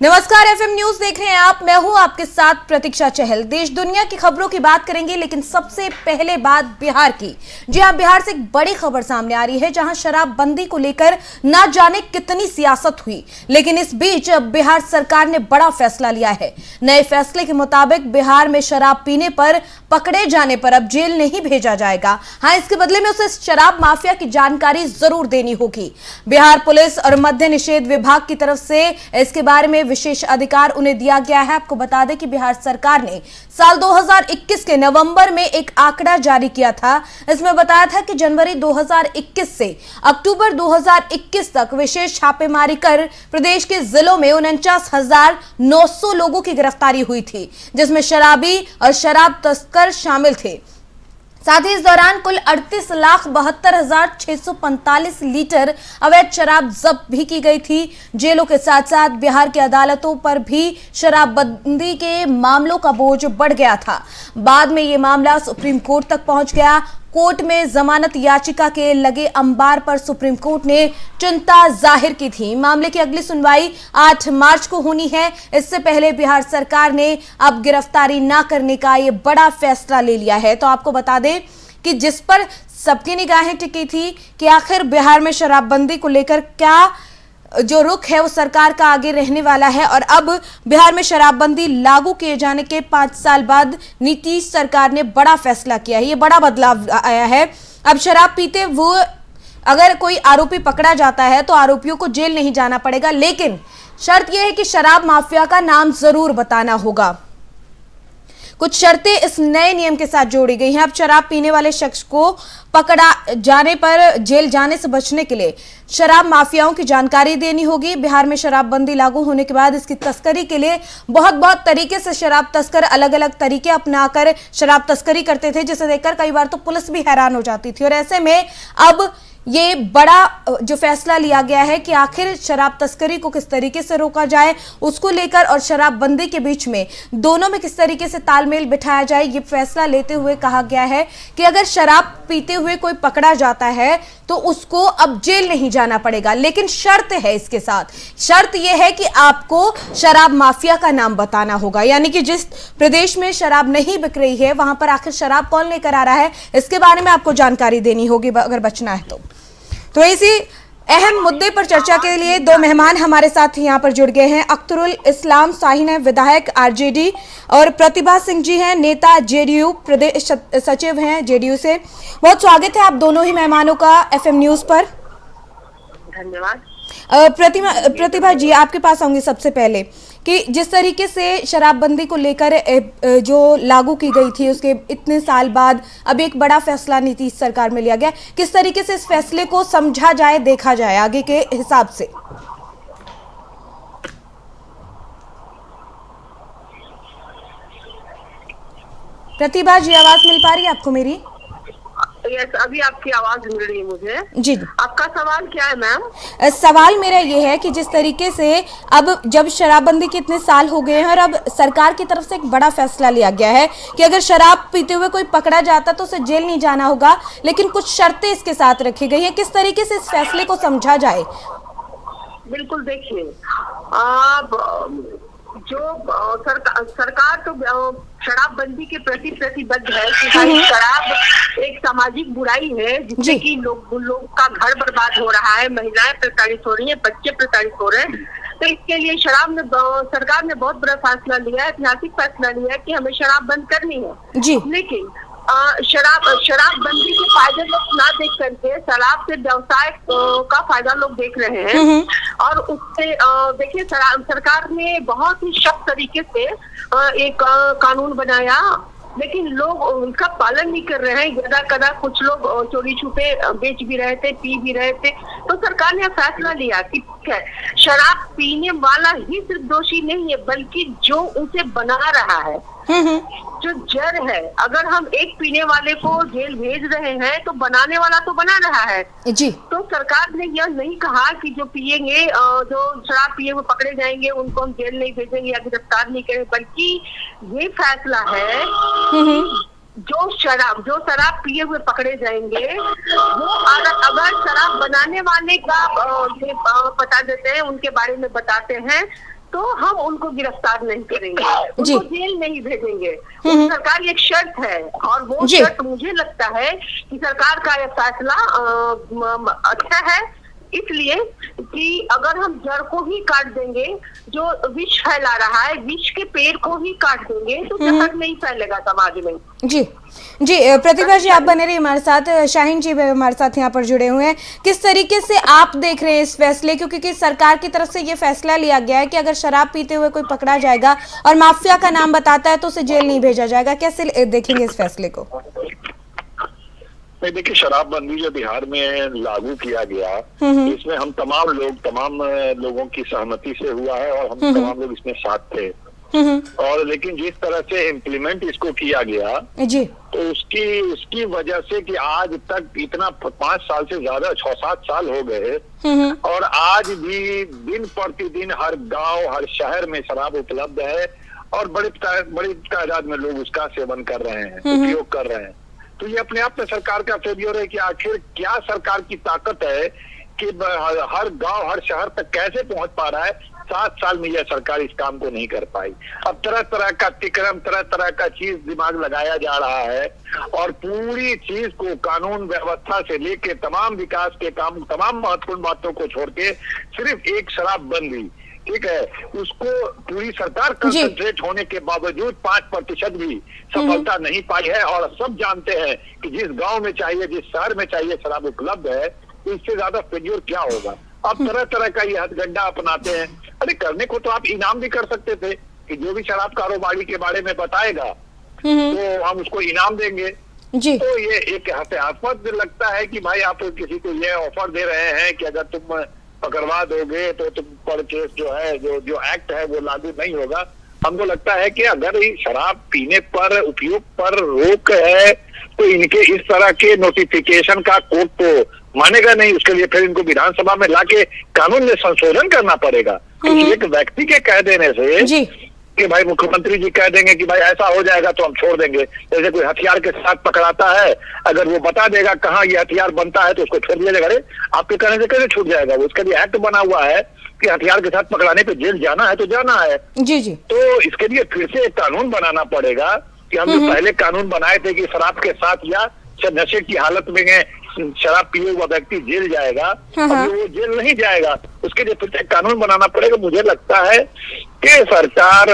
नमस्कार, FM news देख रहे हैं आप। मैं हूं आपके साथ प्रतीक्षा चहल। देश दुनिया की खबरों की बात करेंगे, लेकिन सबसे पहले बात बिहार की। जी हां, बिहार से एक बड़ी खबर सामने आ रही है, जहां शराबबंदी को लेकर ना जाने कितनी सियासत हुई, लेकिन इस बीच अब बिहार सरकार ने बड़ा फैसला लिया है। नए फैसले के मुताबिक बिहार में शराब पीने पर पकड़े जाने पर अब जेल नहीं भेजा जाएगा। हाँ, इसके बदले में उसे शराब माफिया की जानकारी जरूर देनी होगी। बिहार पुलिस और मद्य निषेध विभाग की तरफ से इसके बारे में विशेष अधिकार उन्हें दिया गया है। आपको बता दें कि बिहार सरकार ने साल 2021 के नवंबर में एक आंकड़ा जारी किया था। इसमें बताया था कि जनवरी 2021 से अक्टूबर 2021 तक विशेष छापेमारी कर प्रदेश के जिलों में 49,900 लोगों की गिरफ्तारी हुई थी, जिसमें शराबी और शराब तस्कर शामिल थे। साथ ही इस दौरान कुल 38,72,645 लीटर अवैध शराब जब्त भी की गई थी। जेलों के साथ साथ बिहार की अदालतों पर भी शराबबंदी के मामलों का बोझ बढ़ गया था। बाद में ये मामला सुप्रीम कोर्ट तक पहुंच गया। कोर्ट में जमानत याचिका के लगे अंबार पर सुप्रीम कोर्ट ने चिंता जाहिर की थी। मामले की अगली सुनवाई 8 मार्च को होनी है। इससे पहले बिहार सरकार ने अब गिरफ्तारी ना करने का ये बड़ा फैसला ले लिया है। तो आपको बता दें कि जिस पर सबकी निगाहें टिकी थी कि आखिर बिहार में शराबबंदी को लेकर क्या जो रुख है वो सरकार का आगे रहने वाला है, और अब बिहार में शराबबंदी लागू किए जाने के 5 साल बाद नीतीश सरकार ने बड़ा फैसला किया है। ये बड़ा बदलाव आया है। अब शराब पीते वो अगर कोई आरोपी पकड़ा जाता है तो आरोपियों को जेल नहीं जाना पड़ेगा, लेकिन शर्त यह है कि शराब माफिया का नाम जरूर बताना होगा। कुछ शर्तें इस नए नियम के साथ जोड़ी गई हैं। अब शराब पीने वाले शख्स को पकड़ा जाने पर जेल जाने से बचने के लिए शराब माफियाओं की जानकारी देनी होगी। बिहार में शराबबंदी लागू होने के बाद इसकी तस्करी के लिए बहुत तरीके से शराब तस्कर अलग अलग तरीके अपनाकर शराब तस्करी करते थे, जिसे देखकर कई बार तो पुलिस भी हैरान हो जाती थी। और ऐसे में अब ये बड़ा जो फैसला लिया गया है कि आखिर शराब तस्करी को किस तरीके से रोका जाए, उसको लेकर और शराबबंदी के बीच में दोनों में किस तरीके से तालमेल बिठाया जाए, ये फैसला लेते हुए कहा गया है कि अगर शराब पीते हुए कोई पकड़ा जाता है तो उसको अब जेल नहीं जाना पड़ेगा, लेकिन शर्त है। इसके साथ शर्त यह है कि आपको शराब माफिया का नाम बताना होगा, यानी कि जिस प्रदेश में शराब नहीं बिक रही है वहां पर आखिर शराब कौन लेकर आ रहा है, इसके बारे में आपको जानकारी देनी होगी अगर बचना है तो इसी अहम मुद्दे पर चर्चा के लिए 2 मेहमान हमारे साथ यहाँ पर जुड़ गए हैं। अख्तरुल इस्लाम शाहीन है, विधायक आरजेडी, और प्रतिभा सिंह जी हैं, नेता जेडीयू, प्रदेश सचिव हैं जेडीयू से। बहुत स्वागत है आप दोनों ही मेहमानों का एफएम न्यूज पर। धन्यवाद। प्रतिभा जी, आपके पास आऊंगी सबसे पहले कि जिस तरीके से शराबबंदी को लेकर जो लागू की गई थी उसके इतने साल बाद अब एक बड़ा फैसला नीतीश सरकार में लिया गया, किस तरीके से इस फैसले को समझा जाए, देखा जाए आगे के हिसाब से? प्रतिभा जी, आवाज मिल पा रही है आपको मेरी? यस, अभी आपकी आवाज मिल रही है मुझे जी। आपका सवाल क्या है मैम? सवाल मेरा ये है कि जिस तरीके से अब जब शराबबंदी के इतने साल हो गए हैं और अब सरकार की तरफ से एक बड़ा फैसला लिया गया है कि अगर शराब पीते हुए कोई पकड़ा जाता तो उसे जेल नहीं जाना होगा, लेकिन कुछ शर्तें इसके साथ रखी गई हैं, किस तरीके से इस फैसले को समझा जाए? बिल्कुल, देखिए, जो सरकार तो शराबबंदी के प्रति प्रतिबद्ध है कि शराब एक सामाजिक बुराई है जिससे कि लोग का घर बर्बाद हो रहा है, महिलाएं प्रताड़ित हो रही हैं, बच्चे प्रताड़ित हो रहे हैं। तो इसके लिए सरकार ने बहुत बड़ा फैसला लिया है, ऐतिहासिक फैसला लिया है कि हमें शराब बंद करनी है जी। लेकिन शराबबंदी के फायदे लोग ना देख करके शराब से व्यवसाय का फायदा लोग देख रहे हैं, और उससे देखिए सरकार ने बहुत ही सख्त तरीके से एक कानून बनाया, लेकिन लोग उनका पालन नहीं कर रहे हैं। यदा कदा कुछ लोग चोरी छुपे बेच भी रहे थे, पी भी रहे थे। तो सरकार ने फैसला लिया कि ठीक है, शराब पीने वाला ही सिर्फ दोषी नहीं है, बल्कि जो उसे बना रहा है, जो जड़ है। अगर हम एक पीने वाले को जेल भेज रहे हैं तो बनाने वाला तो बना रहा है जी। तो सरकार ने यह नहीं कहा कि जो पिएंगे, जो शराब पिए हुए पकड़े जाएंगे उनको हम जेल नहीं भेजेंगे या गिरफ्तार नहीं करेंगे, बल्कि ये फैसला है जो शराब पिए हुए पकड़े जाएंगे वो अगर शराब बनाने वाले का पता देते हैं, उनके बारे में बताते हैं, तो हम उनको गिरफ्तार नहीं करेंगे, उनको जेल नहीं भेजेंगे। सरकार एक शर्त है, और वो शर्त मुझे लगता है कि सरकार का यह फैसला अच्छा है, इसलिए कि अगर हम जड़ को ही काट देंगे, जो विष फैला रहा है, विष के पेड़ को ही काट देंगे, तो जहर नहीं फैलेगा समाज में। जी जी, प्रतिभा जी आप बने रहिए हमारे साथ। शाहीन जी हमारे साथ यहाँ पर जुड़े हुए हैं। किस तरीके से आप देख रहे हैं इस फैसले, क्योंकि सरकार की तरफ से ये फैसला लिया गया है कि अगर शराब पीते हुए कोई पकड़ा जाएगा और माफिया का नाम बताता है तो उसे जेल नहीं भेजा जाएगा, कैसे देखेंगे इस फैसले को? नहीं, देखिए, शराबबंदी जो बिहार में लागू किया गया, इसमें हम तमाम लोगों की सहमति से हुआ है और हम तमाम लोग इसमें साथ थे। और लेकिन जिस तरह से इम्प्लीमेंट इसको किया गया जी, तो उसकी वजह से कि आज तक इतना 5 साल से ज्यादा 6-7 साल हो गए और आज भी दिन प्रतिदिन हर गांव हर शहर में शराब उपलब्ध है और बड़ी तादाद में लोग उसका सेवन कर रहे हैं, उपयोग कर रहे हैं। तो ये अपने आप में सरकार का फेलियर है कि आखिर क्या सरकार की ताकत है कि हर गांव हर शहर तक कैसे पहुंच पा रहा है। 7 साल में यह सरकार इस काम को नहीं कर पाई। अब तरह तरह का तिक्रम, तरह तरह का चीज दिमाग लगाया जा रहा है और पूरी चीज को कानून व्यवस्था से लेके तमाम विकास के काम, तमाम महत्वपूर्ण बातों को छोड़ के सिर्फ एक शराबबंदी, ठीक है, उसको पूरी सरकार कंसंट्रेट होने के बावजूद 5% भी सफलता नहीं पाई है। और सब जानते हैं कि जिस गांव में चाहिए, जिस शहर में चाहिए शराब उपलब्ध है, तो इससे ज्यादा फेल्योर क्या होगा। अब तरह तरह का ये हथगंडा अपनाते हैं। अरे करने को तो आप इनाम भी कर सकते थे कि जो भी शराब कारोबारी के बारे में बताएगा तो हम उसको इनाम देंगे जी। तो ये एक हास्यास्पद लगता है कि भाई आप किसी को ये ऑफर दे रहे हैं कि अगर तुम पकड़वा दोगे तो तुम पर केस जो है, जो एक्ट है वो लागू नहीं होगा। हमको लगता है कि अगर शराब पीने पर, उपयोग पर रोक है तो इनके इस तरह के नोटिफिकेशन का कोर्ट तो मानेगा नहीं। उसके लिए फिर इनको विधानसभा में लाके कानून में संशोधन करना पड़ेगा। एक व्यक्ति के कह देने से जी, कि भाई मुख्यमंत्री जी कह देंगे कि भाई ऐसा हो जाएगा तो हम छोड़ देंगे। जैसे कोई हथियार के साथ पकड़ाता है, अगर वो बता देगा कहाँ ये हथियार बनता है तो उसको छोड़ दिया जाएगा। अरे आपके कहने से कैसे छूट जाएगा? वो उसका भी एक्ट बना हुआ है कि हथियार के साथ पकड़ाने पे जेल जाना है तो जाना है जी जी। तो इसके लिए फिर से एक कानून बनाना पड़ेगा कि हम जो पहले कानून बनाए थे कि शराब के साथ या नशे की हालत में शराब पिए हुआ व्यक्ति जेल जाएगा, अब वो जेल नहीं जाएगा, उसके लिए फिर से कानून बनाना पड़ेगा। मुझे लगता है कि सरकार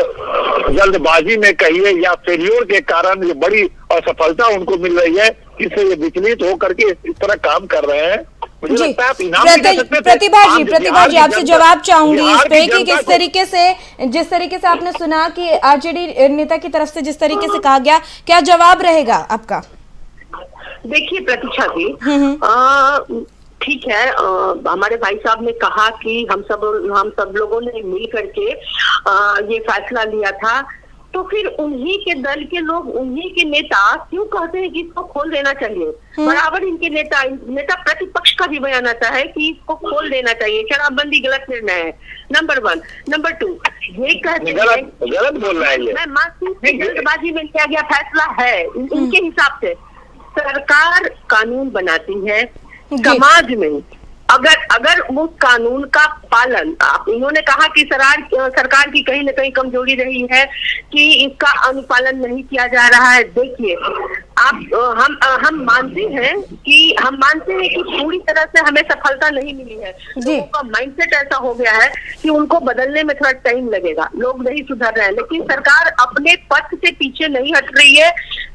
जल्दबाजी में कहिए या फेल्योर के कारण ये बड़ी असफलता उनको मिल रही है, इससे ये विचलित होकर के इस तरह काम कर रहे हैं। मुझे लगता है आप इनाम भी दे सकते थे। प्रतिभा जी आपसे जवाब चाहूंगी इस पे कि किस तरीके से, जिस तरीके से आपने सुना कि आरजेडी नेता की तरफ से जिस तरीके से कहा गया, क्या जवाब रहेगा आपका? देखिए प्रतीक्षा जी, ठीक है, हमारे भाई साहब ने कहा कि हम सब लोगों ने मिल करके ये फैसला लिया था, तो फिर उन्हीं के दल के लोग, उन्हीं के नेता क्यों कहते हैं कि इसको खोल देना चाहिए? बराबर इनके नेता प्रतिपक्ष का भी बयान आता है कि इसको खोल देना चाहिए, शराबबंदी गलत निर्णय है, नंबर 1। नंबर 2, ये कहते हैं गलत बोल रहा है ये। मैं मानती हूँ जल्दबाजी में किया गया फैसला है। इनके हिसाब से सरकार कानून बनाती है, समाज में अगर उस कानून का पालन, इन्होंने कहा कि सरकार की कहीं न कहीं कमजोरी रही है कि इसका अनुपालन नहीं किया जा रहा है। देखिए हम मानते हैं कि पूरी तरह से हमें सफलता नहीं मिली है। लोगों का माइंडसेट ऐसा हो गया है कि उनको बदलने में थोड़ा टाइम लगेगा, लोग नहीं सुधर रहे हैं, लेकिन सरकार अपने पथ से पीछे नहीं हट रही है।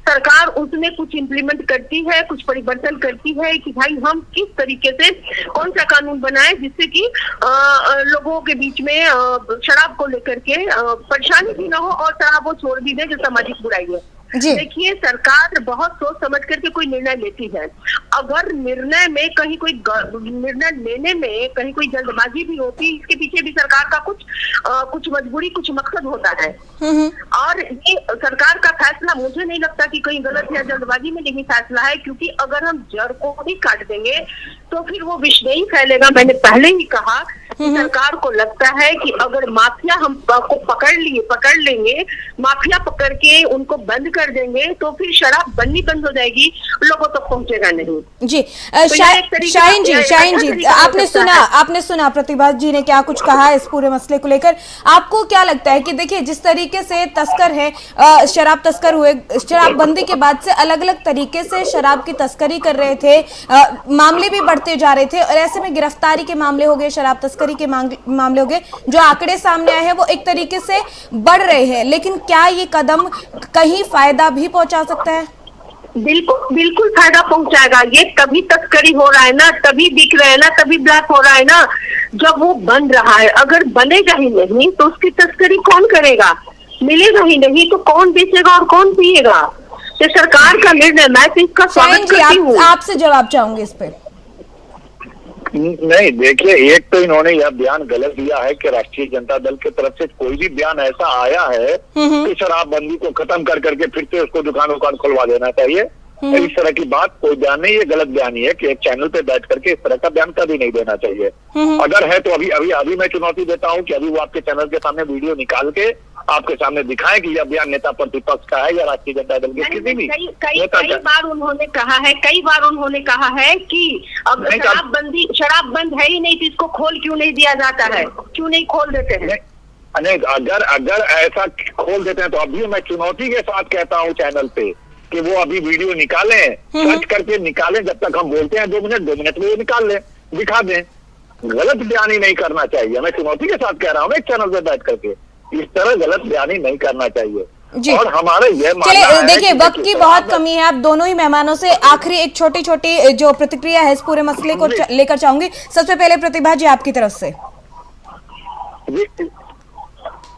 सरकार उसमें कुछ इम्प्लीमेंट करती है, कुछ परिवर्तन करती है कि भाई हम किस तरीके से कौन सा कानून बनाए जिससे कि लोगों के बीच में शराब को लेकर के परेशानी भी ना हो और शराब वो छोड़ भी दे जो सामाजिक बुराई है। देखिए सरकार बहुत सोच समझ करके कोई निर्णय लेती है। अगर निर्णय में कहीं कोई निर्णय लेने में कहीं कोई जल्दबाजी भी होती, इसके पीछे भी सरकार का कुछ मजबूरी, कुछ मकसद होता है। और ये सरकार का फैसला मुझे नहीं लगता कि कहीं गलत या जल्दबाजी में नहीं फैसला है, क्योंकि अगर हम जड़ को ही काट देंगे तो फिर वो विष नहीं फैलेगा। मैंने पहले ही कहा सरकार को लगता है कि अगर माफिया हम को पकड़ लेंगे, माफिया पकड़ के उनको बंद कर देंगे तो फिर शराब बननी बंद हो जाएगी, लोगों तक पहुंचेगा नहीं। जी तो शाहीन जी आपने सुना प्रतिभा जी ने क्या कुछ कहा इस पूरे मसले को लेकर। आपको क्या लगता है कि देखिए जिस तरीके से तस्कर है, शराब तस्कर हुए, शराबबंदी के बाद से अलग अलग तरीके से शराब की तस्करी कर रहे थे, मामले भी बढ़ते जा रहे थे और ऐसे में गिरफ्तारी के मामले हो गए, शराब तस्करी के मामले हो गए, जो आंकड़े सामने आए हैं वो एक तरीके से बढ़ रहे हैं, लेकिन क्या ये कदम कहीं फायदा भी पहुंचा सकता है? बिल्कुल फायदा पहुंचाएगा। ये तभी तस्करी हो रहा है ना, तभी बिक रहा है ना, तभी ब्लैक हो रहा है ना, जब वो बन रहा है। अगर बनेगा ही नहीं तो उसकी तस्करी कौन करेगा? मिलेगा ही नहीं तो कौन बेचेगा और कौन पिएगा? ये सरकार का निर्णय, मैं तो इसका स्वागत करती हूँ। आपसे जवाब चाहूंगी इस पे। नहीं, देखिए, एक तो इन्होंने यह बयान गलत दिया है कि राष्ट्रीय जनता दल की तरफ से कोई भी बयान ऐसा आया है कि शराबबंदी को खत्म कर करके फिर से उसको दुकान खुलवा देना चाहिए, इस तरह की बात कोई बयान नहीं, ये गलत बयान ही है कि एक चैनल पे बैठ करके इस तरह का बयान कभी नहीं देना चाहिए। अगर है तो अभी मैं चुनौती देता हूँ कि अभी वो आपके चैनल के सामने वीडियो निकाल के आपके सामने दिखाएं कि यह बयान नेता प्रतिपक्ष का है या राष्ट्रीय जनता दल के किसी भी। कई बार उन्होंने कहा है कि अब शराब बंद है ही नहीं तो इसको खोल क्यों नहीं दिया जाता है, क्यों नहीं खोल देते हैं? नहीं, अगर ऐसा खोल देते हैं तो अभी मैं चुनौती के साथ कहता हूँ चैनल पे कि वो अभी वीडियो निकालें, सर्च करके निकालें, जब तक हम बोलते हैं 2 मिनट में निकाल लें, दिखा दें। गलत बयानी नहीं करना चाहिए, मैं चुनौती के साथ कह रहा हूँ, एक चैनल पे बैठ करके इस तरह गलत बयानी नहीं करना चाहिए। जी। और हमारा यह चलिए देखिए, वक्त की बहुत कमी है, आप दोनों ही मेहमानों से आखिरी एक छोटी जो प्रतिक्रिया है इस पूरे मसले को लेकर चाहूंगी। सबसे पहले प्रतिभा जी आपकी तरफ से।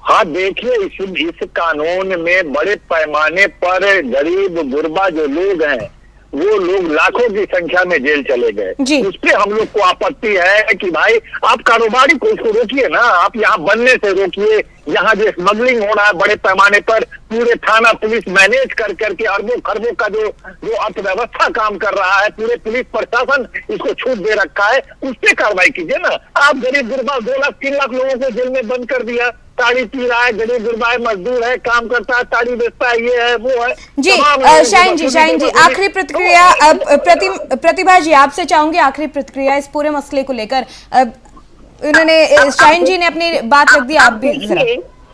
हाँ, देखिए, इस कानून में बड़े पैमाने पर गरीब गुरबा जो लोग हैं वो लोग लाखों की संख्या में जेल चले गए। उस पे हम लोग को आपत्ति है कि भाई आप कारोबारी को इसको रोकिए ना, आप यहाँ बनने से रोकिए। यहाँ जो स्मगलिंग हो रहा है बड़े पैमाने पर, पूरे थाना पुलिस मैनेज कर करके अरबों खरबों का जो अर्थव्यवस्था काम कर रहा है, पूरे पुलिस प्रशासन इसको छूट दे रखा है, उस पे कार्रवाई कीजिए ना। आप गरीब गुरबा 2 लाख 3 लाख लोगों को जेल में बंद कर दिया, ताड़ी पी रहा है, गरीब गुरबा है, मजदूर है, काम करता है, ताड़ी बेचता है, ये है वो है। जी शाहीन जी आखिरी प्रतिक्रिया। प्रतिभा जी आपसे चाहूंगी आखिरी प्रतिक्रिया इस पूरे मसले को लेकर। इन्होंने शाहीन जी ने अपनी बात रख दी, आप भी जरा।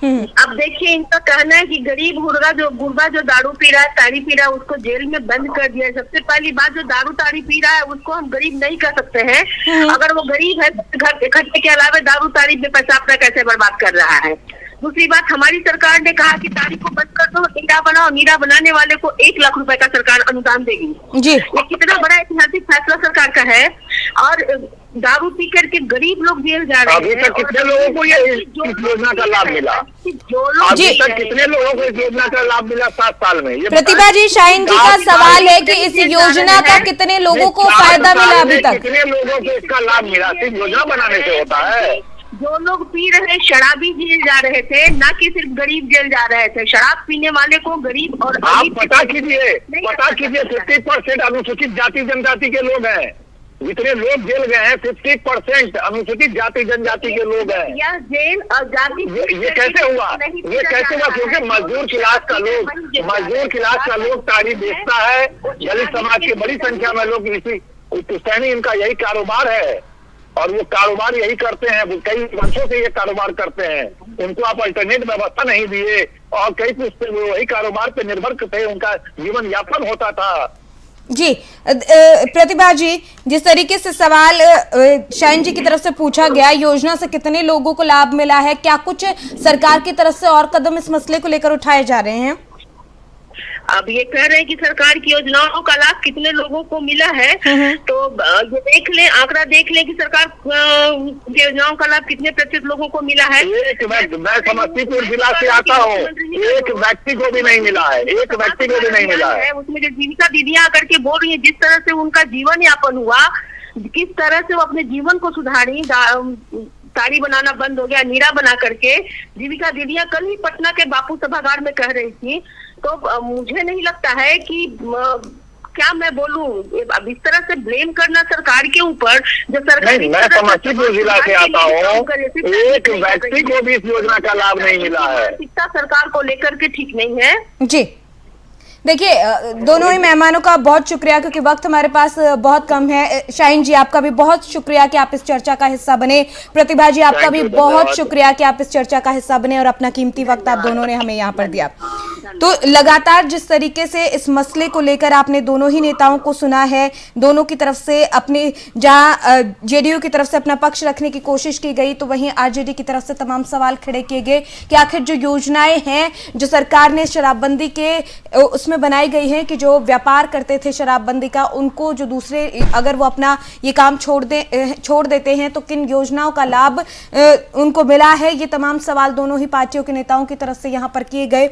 अब देखिए, इनका कहना है कि गरीब गुरबा जो दारू पी रहा है, ताड़ी पी रहा है, उसको जेल में बंद कर दिया है। सबसे पहली बात, जो दारू ताड़ी पी रहा है उसको हम गरीब नहीं कह सकते हैं। अगर वो गरीब है तो घर के खर्चे के अलावा दारू ताड़ी में पैसा अपना कैसे बर्बाद कर रहा है। दूसरी बात, हमारी सरकार ने कहा कि ताड़ी को बंद कर दो, नीरा बनाओ, नीरा बनाने वाले को 1 लाख रुपए का सरकार अनुदान देगी। जी, ये कितना बड़ा ऐतिहासिक फैसला सरकार का है। और दारू पी करके गरीब लोग जेल जा रहे हैं। अभी तक कितने लोगों को ये इस योजना का लाभ मिला? अभी तक कितने लोगों को इस योजना का लाभ मिला 7 साल में? ये प्रतिभा जी, शाहीन जी का सवाल है कि इस योजना का कितने लोगों को फायदा मिला अभी तक? कितने लोगों को इसका लाभ मिला? सिर्फ योजना बनाने से होता है? जो लोग पी रहे शराबी जेल जा रहे थे, ना कि सिर्फ गरीब जेल जा रहे थे। शराब पीने वाले को गरीब और आप पता कीजिए 50% अनुसूचित जाति जनजाति के लोग हैं। जितने लोग जेल गए हैं 50% अनुसूचित जाति जनजाति के लोग हैं। यह जेल और जाति ये कैसे हुआ? क्योंकि मजदूर क्लास का लोग ताड़ी बेचता है, दलित समाज की बड़ी संख्या में लोग पुश्तैनी इनका यही कारोबार है और वो कारोबार यही करते हैं, वो कई वर्षों से ये कारोबार करते हैं। उनको आप अल्टरनेट व्यवस्था नहीं दिए और कई पुश्ते वही कारोबार पे निर्भर थे, उनका जीवन यापन होता था। जी प्रतिभा जी, जिस तरीके से सवाल शाहीन जी की तरफ से पूछा गया, योजना से कितने लोगों को लाभ मिला है, क्या कुछ सरकार की तरफ से और कदम इस मसले को लेकर उठाए जा रहे हैं? अब ये कह रहे हैं कि सरकार की योजनाओं का लाभ कितने लोगों को मिला है, तो ये देख ले, आंकड़ा देख ले कि सरकार की योजनाओं का लाभ कितने प्रतिशत लोगों को मिला है। मैं समस्तीपुर जिला से आता हूँ, एक व्यक्ति को भी नहीं मिला है, एक व्यक्ति को भी नहीं मिला है। उसमें जो जीविका दीदियां आकर के बोल रही है, जिस तरह से उनका जीवन यापन हुआ, किस तरह से वो अपने जीवन को सुधारी, ताड़ी बनाना बंद हो गया, नीरा बना करके। जीविका दीदियां कल ही पटना के बापू सभागार में कह रही थी। तो मुझे नहीं लगता है कि क्या मैं बोलूं, अब इस तरह से ब्लेम करना सरकार के ऊपर, जो सरकार नहीं, मैं समस्तीपुर जिला से आता हूँ, एक व्यक्ति को भी इस योजना का लाभ नहीं मिला है। मानसिकता सरकार को लेकर के ठीक नहीं है जी। देखिए, दोनों ही मेहमानों का बहुत शुक्रिया, क्योंकि वक्त हमारे पास बहुत कम है। शाहीन जी, आपका भी बहुत शुक्रिया कि आप इस चर्चा का हिस्सा बने। प्रतिभा जी, आपका भी बहुत शुक्रिया कि आप इस चर्चा का हिस्सा बने और अपना कीमती वक्त आप दोनों ने हमें यहाँ पर दिया। तो लगातार जिस तरीके से इस मसले को लेकर आपने दोनों ही नेताओं को सुना है, दोनों की तरफ से अपने, जहां जेडीयू की तरफ से अपना पक्ष रखने की कोशिश की गई, तो वहीं आरजेडी की तरफ से तमाम सवाल खड़े किए गए कि आखिर जो योजनाएं हैं जो सरकार ने शराबबंदी के उसमें बनाई गई हैं कि जो व्यापार करते थे शराबबंदी का, उनको जो दूसरे अगर वो अपना ये काम छोड़ देते हैं तो किन योजनाओं का लाभ उनको मिला है, ये तमाम सवाल दोनों ही पार्टियों के नेताओं की तरफ से यहाँ पर किए गए।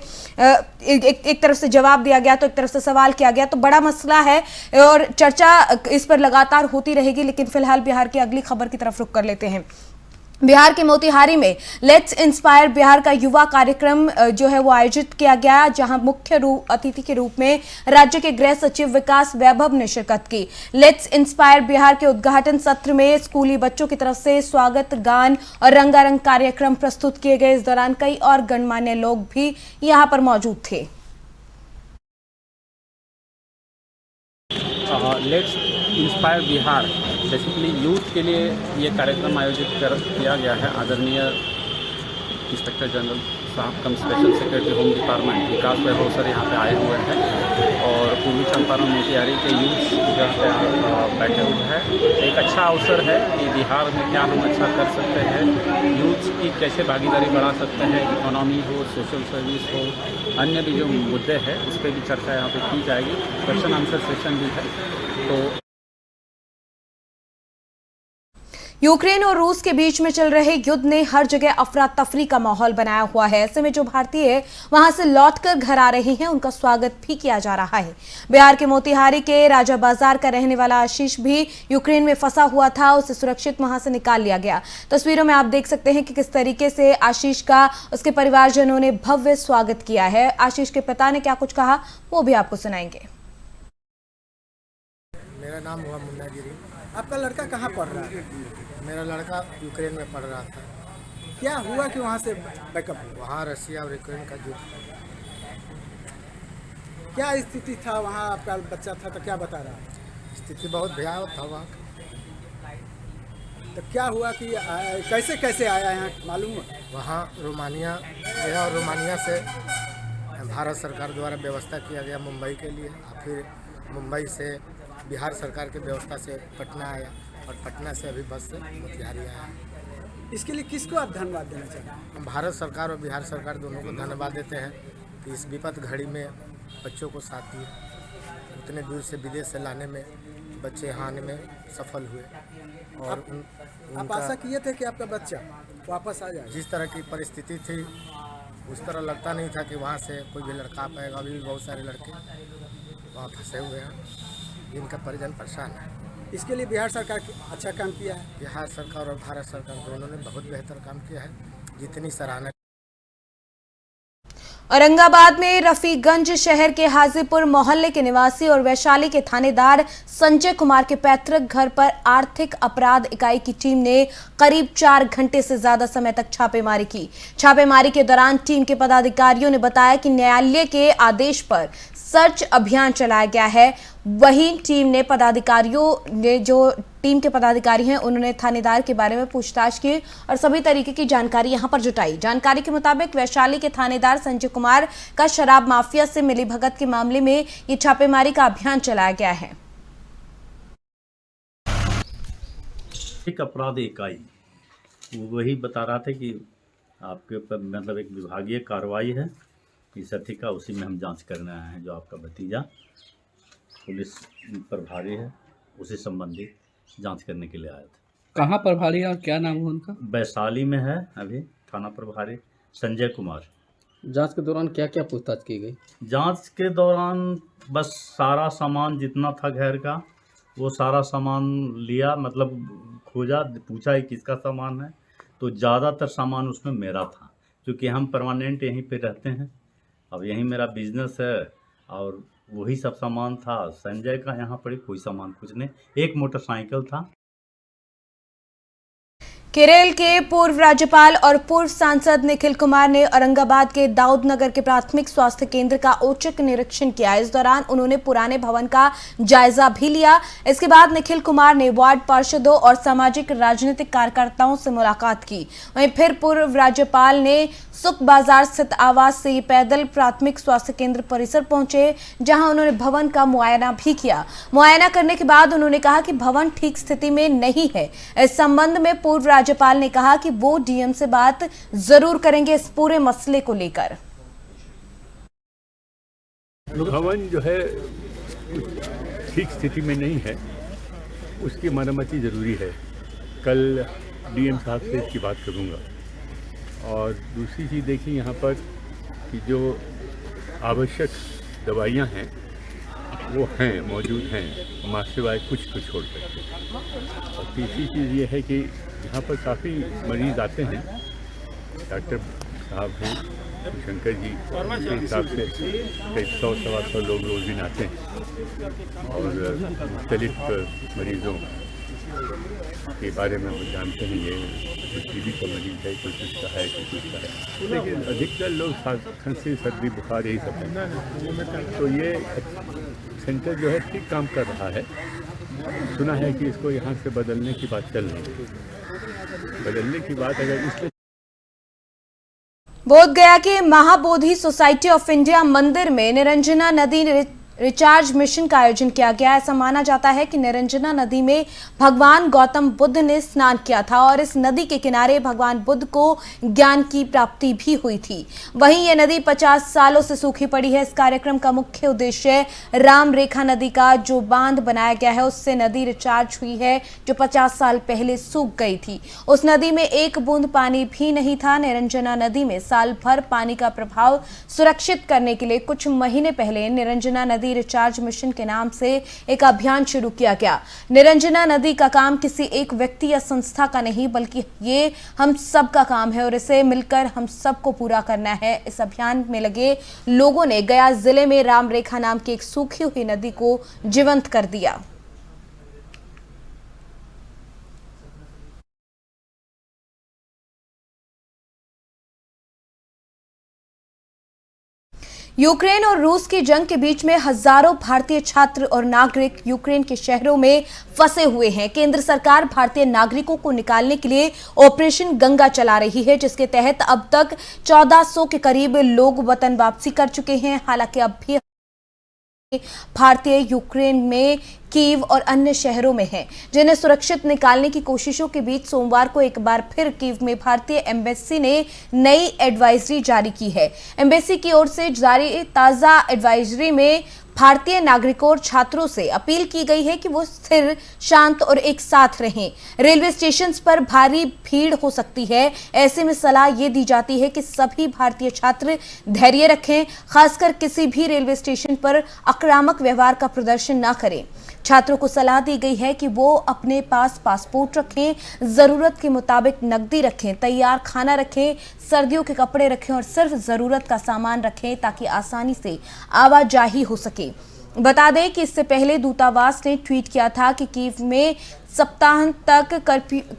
एक तरफ से जवाब दिया गया तो एक तरफ से सवाल किया गया, तो बड़ा मसला है और चर्चा इस पर लगातार होती रहेगी। लेकिन फिलहाल बिहार की अगली खबर की तरफ रुख कर लेते हैं। बिहार के मोतिहारी में लेट्स इंस्पायर बिहार का युवा कार्यक्रम जो है वो आयोजित किया गया, जहां मुख्य अतिथि के रूप में राज्य के गृह सचिव विकास वैभव ने शिरकत की। लेट्स इंस्पायर बिहार के उद्घाटन सत्र में स्कूली बच्चों की तरफ से स्वागत गान और रंगारंग कार्यक्रम प्रस्तुत किए गए। इस दौरान कई और गणमान्य लोग भी यहां पर मौजूद थे। Let's inspire Bihar basically youth के लिए ये कार्यक्रम आयोजित किया गया है। आदरणीय इंस्पेक्टर जनरल साहब कम स्पेशल सेक्रेटरी होम डिपार्टमेंट विकास वैभव सर यहाँ पे आए हुए हैं और पूर्वी चंपारण मोतिहारी के यूथ यहाँ पे बैठे हुए हैं। एक अच्छा अवसर है कि बिहार में क्या हम अच्छा कर सकते हैं, यूथ की कैसे भागीदारी बढ़ा सकते हैं, इकोनॉमी हो, सोशल सर्विस हो, अन्य भी जो मुद्दे हैं उस पर भी चर्चा यहाँ पे की जाएगी। क्वेश्चन आंसर सेशन भी है। तो यूक्रेन और रूस के बीच में चल रहे युद्ध ने हर जगह अफरा तफरी का माहौल बनाया हुआ है। ऐसे में जो भारतीय वहां से लौटकर घर आ रहे हैं उनका स्वागत भी किया जा रहा है। बिहार के मोतिहारी के राजा बाजार का रहने वाला आशीष भी यूक्रेन में फंसा हुआ था, उसे सुरक्षित वहां से निकाल लिया गया। तस्वीरों में आप देख सकते हैं कि किस तरीके से आशीष का उसके परिवारजनों ने भव्य स्वागत किया है। आशीष के पिता ने क्या कुछ कहा वो भी आपको सुनाएंगे। मेरा नाम हुआ मुन्ना गिरी। आपका लड़का कहाँ पढ़ रहा है? मेरा लड़का यूक्रेन में पढ़ रहा था। क्या हुआ कि वहाँ से बैकअप हुआ? वहाँ रशिया और यूक्रेन का युद्ध। क्या स्थिति था वहाँ? आपका बच्चा था तो क्या बता रहा है? स्थिति बहुत भयावह था वहाँ। तो क्या हुआ कि कैसे कैसे आया यहाँ मालूम है? वहाँ रोमानिया गया और रोमानिया से भारत सरकार द्वारा व्यवस्था किया गया मुंबई के लिए। फिर मुंबई से बिहार सरकार की व्यवस्था से पटना आया और पटना से अभी बस से मोतिहारी आया। इसके लिए किसको आप धन्यवाद देना चाहते हैं? हम भारत सरकार और बिहार सरकार दोनों को धन्यवाद देते हैं कि इस विपद घड़ी में बच्चों को साथ दिए, उतने दूर से विदेश से लाने में, बच्चे यहाँ आने में सफल हुए। और आप आशा किए थे कि आपका बच्चा वापस आ जाए? जिस तरह की परिस्थिति थी उस तरह लगता नहीं था कि वहाँ से कोई भी लड़का आ पाएगा। अभी भी बहुत सारे लड़के वहाँ फंसे हुए हैं, जिनका परिजन परेशान है। इसके लिए बिहार सरकार अच्छा काम किया है। बिहार सरकार और भारत सरकार दोनों ने बहुत बेहतर काम किया है, जितनी सराहना। औरंगाबाद में रफीगंज शहर के हाजीपुर मोहल्ले के निवासी और वैशाली के थानेदार संजय कुमार के पैतृक घर पर आर्थिक अपराध इकाई की टीम ने करीब 4 घंटे से ज्यादा समय तक छापेमारी की। छापेमारी के दौरान टीम के पदाधिकारियों ने बताया कि न्यायालय के आदेश पर सर्च अभियान चलाया गया है। वहीं टीम के पदाधिकारी हैं उन्होंने थानेदार के बारे में पूछताछ की और सभी तरीके की जानकारी यहां पर जुटाई। जानकारी के मुताबिक वैशाली के थानेदार संजय कुमार का शराब माफिया से मिलीभगत के मामले में ये छापेमारी का अभियान चलाया गया है। एक अपराध इकाई वही बता रहा था कि आपके ऊपर मतलब एक विभागीय कार्रवाई है इस अथी का, उसी में हम जांच करने आए हैं। जो आपका भतीजा पुलिस प्रभारी है उसी संबंधी जांच करने के लिए आया था। कहाँ प्रभारी है और क्या नाम है उनका? वैशाली में है अभी थाना प्रभारी संजय कुमार। जांच के दौरान क्या क्या पूछताछ की गई? जांच के दौरान बस सारा सामान जितना था घर का वो सारा सामान लिया, मतलब खोजा, पूछा किसका सामान है, तो ज़्यादातर सामान उसमें मेरा था क्योंकि हम परमानेंट यहीं पे रहते हैं। अब यहीं मेरा बिजनेस है और वही सब सामान था। संजय का यहाँ पर कोई सामान कुछ नहीं, एक मोटरसाइकिल था। केरल के पूर्व राज्यपाल और पूर्व सांसद निखिल कुमार ने औरंगाबाद के दाऊदनगर के प्राथमिक स्वास्थ्य केंद्र का औचक निरीक्षण किया। इस दौरान उन्होंने पुराने भवन का जायजा भी लिया। इसके बाद निखिल कुमार ने वार्ड पार्षदों और सामाजिक राजनीतिक कार्यकर्ताओं से मुलाकात की। वहीं फिर पूर्व राज्यपाल ने सुख बाजार स्थित आवास से पैदल प्राथमिक स्वास्थ्य केंद्र परिसर पहुंचे, जहां उन्होंने भवन का मुआयना भी किया। मुआयना करने के बाद उन्होंने कहा कि भवन ठीक स्थिति में नहीं है। इस संबंध में पूर्व राज्यपाल ने कहा कि वो डीएम से बात जरूर करेंगे इस पूरे मसले को लेकर। भवन जो है ठीक स्थिति में नहीं है, उसकी मरम्मती ज़रूरी है। कल डीएम साहब से इसकी बात करूंगा। और दूसरी चीज़ देखिए यहाँ पर कि जो आवश्यक दवाइयाँ हैं वो हैं, मौजूद हैं, मास्क सिवाय कुछ तो छोड़ सकते। और तीसरी चीज़ ये है कि यहाँ पर काफ़ी मरीज़ आते हैं। डॉक्टर साहब हैं शंकर जी, के हिसाब से कई 100-125 लोग रोज़ दिन आते हैं और मुख्तलिफ मरीज़ों के बारे में वो जानते हैं। ये कोई टीबी का मरीज़ है, कोई कुछ का है, कोई कुछ का है, लेकिन अधिकतर लोग खांसी, सर्दी, बुखार यही सब है। तो ये सेंटर जो है ठीक काम कर रहा है। सुना है कि इसको यहाँ से बदलने की बात चल रही है। बदलने की बात अगर इसलिए बोधगया के महाबोधि सोसाइटी ऑफ इंडिया मंदिर में निरंजना नदी रिचार्ज मिशन का आयोजन किया गया। ऐसा माना जाता है कि निरंजना नदी में भगवान गौतम बुद्ध ने स्नान किया था और इस नदी के किनारे भगवान बुद्ध को ज्ञान की प्राप्ति भी हुई थी। वहीं यह नदी 50 सालों से सूखी पड़ी है। इस कार्यक्रम का मुख्य उद्देश्य राम रेखा नदी का जो बांध बनाया गया है उससे नदी रिचार्ज हुई है, जो 50 साल पहले सूख गई थी। उस नदी में एक बूंद पानी भी नहीं था। निरंजना नदी में साल भर पानी का प्रभाव सुरक्षित करने के लिए कुछ महीने पहले निरंजना नदी रिचार्ज मिशन के नाम से एक अभियान शुरू किया गया। निरंजना नदी का काम किसी एक व्यक्ति या संस्था का नहीं, बल्कि ये हम सब का काम है और इसे मिलकर हम सबको पूरा करना है। इस अभियान में लगे लोगों ने गया जिले में राम रेखा नाम की एक सूखी हुई नदी को जीवंत कर दिया। यूक्रेन और रूस की जंग के बीच में हजारों भारतीय छात्र और नागरिक यूक्रेन के शहरों में फंसे हुए हैं। केंद्र सरकार भारतीय नागरिकों को निकालने के लिए ऑपरेशन गंगा चला रही है, जिसके तहत अब तक 1400 के करीब लोग वतन वापसी कर चुके हैं। हालांकि अब भी भारतीय यूक्रेन में कीव और अन्य शहरों में हैं, जिन्हें सुरक्षित निकालने की कोशिशों के बीच सोमवार को एक बार फिर कीव में भारतीय एम्बेसी ने नई एडवाइजरी जारी की है। एम्बेसी की ओर से जारी ताजा एडवाइजरी में भारतीय नागरिकों और छात्रों से अपील की गई है कि वो स्थिर, शांत और एक साथ रहें। रेलवे स्टेशन पर भारी भीड़ हो सकती है। ऐसे में सलाह ये दी जाती है कि सभी भारतीय छात्र धैर्य रखें, खासकर किसी भी रेलवे स्टेशन पर आक्रामक व्यवहार का प्रदर्शन न करें। छात्रों को सलाह दी गई है कि वो अपने पास पासपोर्ट रखें, जरूरत के मुताबिक नकदी रखें, तैयार खाना रखें, सर्दियों के कपड़े रखें और सिर्फ जरूरत का सामान रखें ताकि आसानी से आवाजाही हो सके। बता दें कि इससे पहले दूतावास ने ट्वीट किया था कि कीव में सप्ताह तक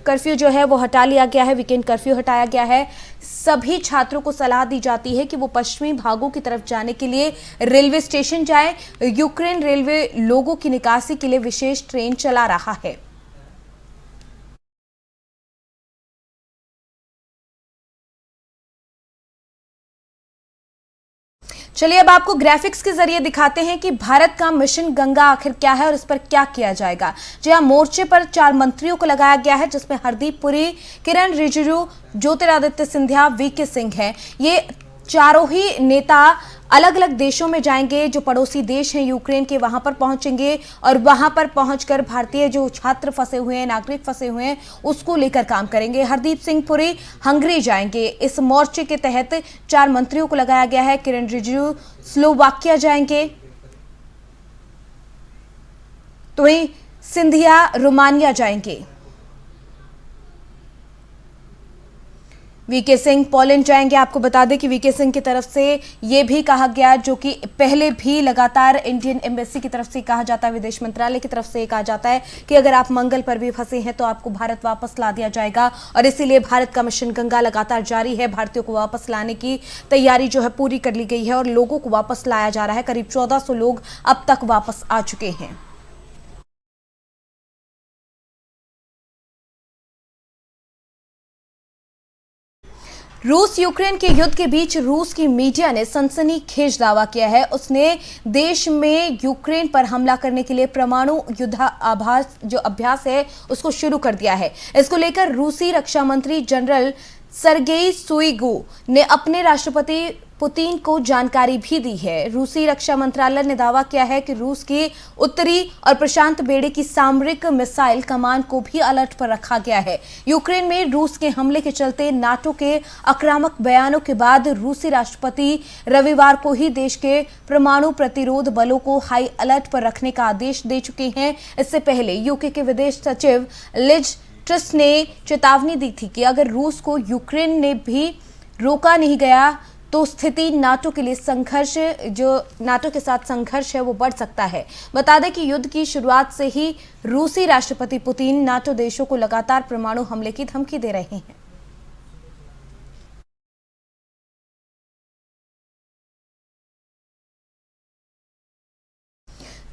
कर्फ्यू जो है वो हटा लिया गया है, वीकेंड कर्फ्यू हटाया गया है। सभी छात्रों को सलाह दी जाती है कि वो पश्चिमी भागों की तरफ जाने के लिए रेलवे स्टेशन जाएं। यूक्रेन रेलवे लोगों की निकासी के लिए विशेष ट्रेन चला रहा है। चलिए अब आपको ग्राफिक्स के जरिए दिखाते हैं कि भारत का मिशन गंगा आखिर क्या है और इस पर क्या किया जाएगा। जी हां, मोर्चे पर 4 मंत्रियों को लगाया गया है, जिसमें हरदीप पुरी, किरण रिजिजू, ज्योतिरादित्य सिंधिया, वीके सिंह हैं। ये चारों ही नेता अलग अलग देशों में जाएंगे। जो पड़ोसी देश हैं यूक्रेन के, वहां पर पहुंचेंगे और वहां पर पहुंचकर भारतीय जो छात्र फंसे हुए हैं, नागरिक फंसे हुए हैं, उसको लेकर काम करेंगे। हरदीप सिंह पुरी हंगरी जाएंगे। इस मोर्चे के तहत 4 मंत्रियों को लगाया गया है। किरण रिजिजू स्लोवाकिया जाएंगे, तो वहीं सिंधिया रोमानिया जाएंगे। वीके सिंह पोलैंड जाएंगे। आपको बता दें कि वीके सिंह की तरफ से ये भी कहा गया, जो कि पहले भी लगातार इंडियन एम्बेसी की तरफ से कहा जाता है, विदेश मंत्रालय की तरफ से कहा जाता है कि अगर आप मंगल पर भी फंसे हैं तो आपको भारत वापस ला दिया जाएगा। और इसीलिए भारत का मिशन गंगा लगातार जारी है। भारतीयों को वापस लाने की तैयारी जो है पूरी कर ली गई है और लोगों को वापस लाया जा रहा है। करीब 1400 लोग अब तक वापस आ चुके हैं। रूस यूक्रेन के युद्ध के बीच रूस की मीडिया ने सनसनीखेज दावा किया है। उसने देश में यूक्रेन पर हमला करने के लिए परमाणु युद्धाभ्यास जो अभ्यास है उसको शुरू कर दिया है। इसको लेकर रूसी रक्षा मंत्री जनरल सर्गेई शोइगु ने अपने राष्ट्रपति पुतिन को जानकारी भी दी है। रूसी रक्षा मंत्रालय ने दावा किया है कि रूस की उत्तरी और प्रशांत बेड़े की सामरिक मिसाइल कमान को भी अलर्ट पर रखा गया है। यूक्रेन में रूस के हमले के चलते नाटो के आक्रामक बयानों के बाद रूसी राष्ट्रपति रविवार को ही देश के परमाणु प्रतिरोध बलों को हाई अलर्ट पर रखने का आदेश दे चुके हैं। इससे पहले यूके के विदेश सचिव लिज ट्रस ने चेतावनी दी थी कि अगर रूस को यूक्रेन ने भी रोका नहीं गया तो स्थिति नाटो के लिए संघर्ष, जो नाटो के साथ संघर्ष है, वो बढ़ सकता है। बता दें कि युद्ध की शुरुआत से ही रूसी राष्ट्रपति पुतिन नाटो देशों को लगातार परमाणु हमले की धमकी दे रहे हैं।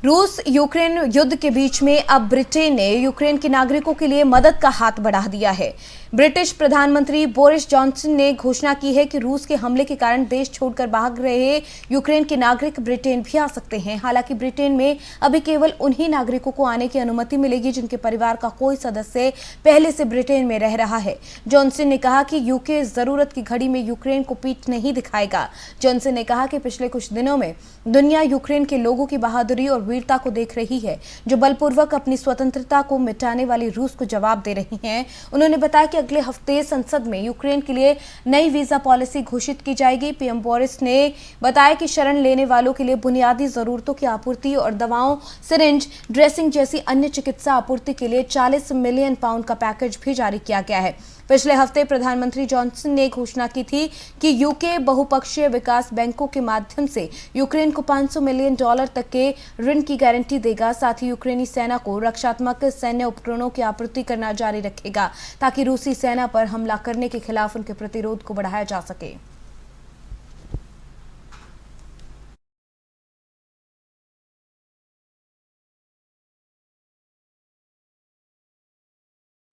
रूस यूक्रेन युद्ध के बीच में अब ब्रिटेन ने यूक्रेन के नागरिकों के लिए मदद का हाथ बढ़ा दिया है। ब्रिटिश प्रधानमंत्री बोरिस जॉनसन ने घोषणा की है कि रूस के हमले के कारण देश छोड़कर भाग रहे यूक्रेन के नागरिक ब्रिटेन भी आ सकते हैं। हालांकि ब्रिटेन में अभी केवल उन्हीं नागरिकों को आने की अनुमति मिलेगी जिनके परिवार का कोई सदस्य पहले से ब्रिटेन में रह रहा है। जॉनसन ने कहा कि यूके जरूरत की घड़ी में यूक्रेन को पीठ नहीं दिखाएगा। जॉनसन ने कहा कि पिछले कुछ दिनों में दुनिया यूक्रेन के लोगों की बहादुरी और वीरता को देख रही है, जो बलपूर्वक अपनी स्वतंत्रता को मिटाने वाली रूस को जवाब दे रही हैं। उन्होंने बताया कि अगले हफ्ते संसद में यूक्रेन के लिए नई वीजा पॉलिसी घोषित की जाएगी। पीएम बोरिस ने बताया कि शरण लेने वालों के लिए बुनियादी जरूरतों की आपूर्ति और दवाओं, सिरिंज, ड्रेसिंग जैसी अन्य चिकित्सा आपूर्ति के लिए 40 मिलियन पाउंड का पैकेज भी जारी किया गया है। पिछले हफ्ते प्रधानमंत्री जॉनसन ने घोषणा की थी कि यूके बहुपक्षीय विकास बैंकों के माध्यम से यूक्रेन को $500 मिलियन तक के ऋण की गारंटी देगा। साथ ही यूक्रेनी सेना को रक्षात्मक सैन्य उपकरणों की आपूर्ति करना जारी रखेगा ताकि रूसी सेना पर हमला करने के खिलाफ उनके प्रतिरोध को बढ़ाया जा सके।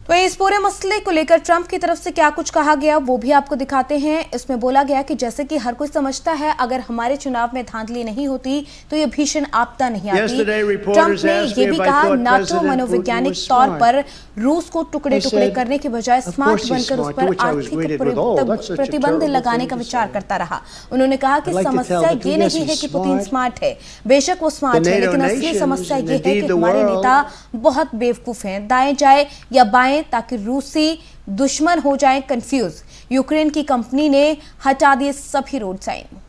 तो इस पूरे मसले को लेकर ट्रंप की तरफ से क्या कुछ कहा गया वो भी आपको दिखाते हैं। इसमें बोला गया कि जैसे कि हर कोई समझता है अगर हमारे चुनाव में धांधली नहीं होती तो ये भीषण आपदा नहीं आती। ट्रंप ने ये भी कहा नाटो मनोवैज्ञानिक तौर पर रूस को टुकड़े टुकड़े करने के बजाय स्मार्ट बनकर उस पर आर्थिक प्रतिबंध लगाने का विचार करता रहा। उन्होंने कहा कि समस्या ये नहीं है कि पुतिन स्मार्ट है, बेशक वो स्मार्ट है, लेकिन असली समस्या ये है कि हमारे नेता बहुत बेवकूफ हैं, दाएं जाए या बाएं ताकि रूसी दुश्मन हो जाएं कंफ्यूज। यूक्रेन की कंपनी ने हटा दिए सभी road sign.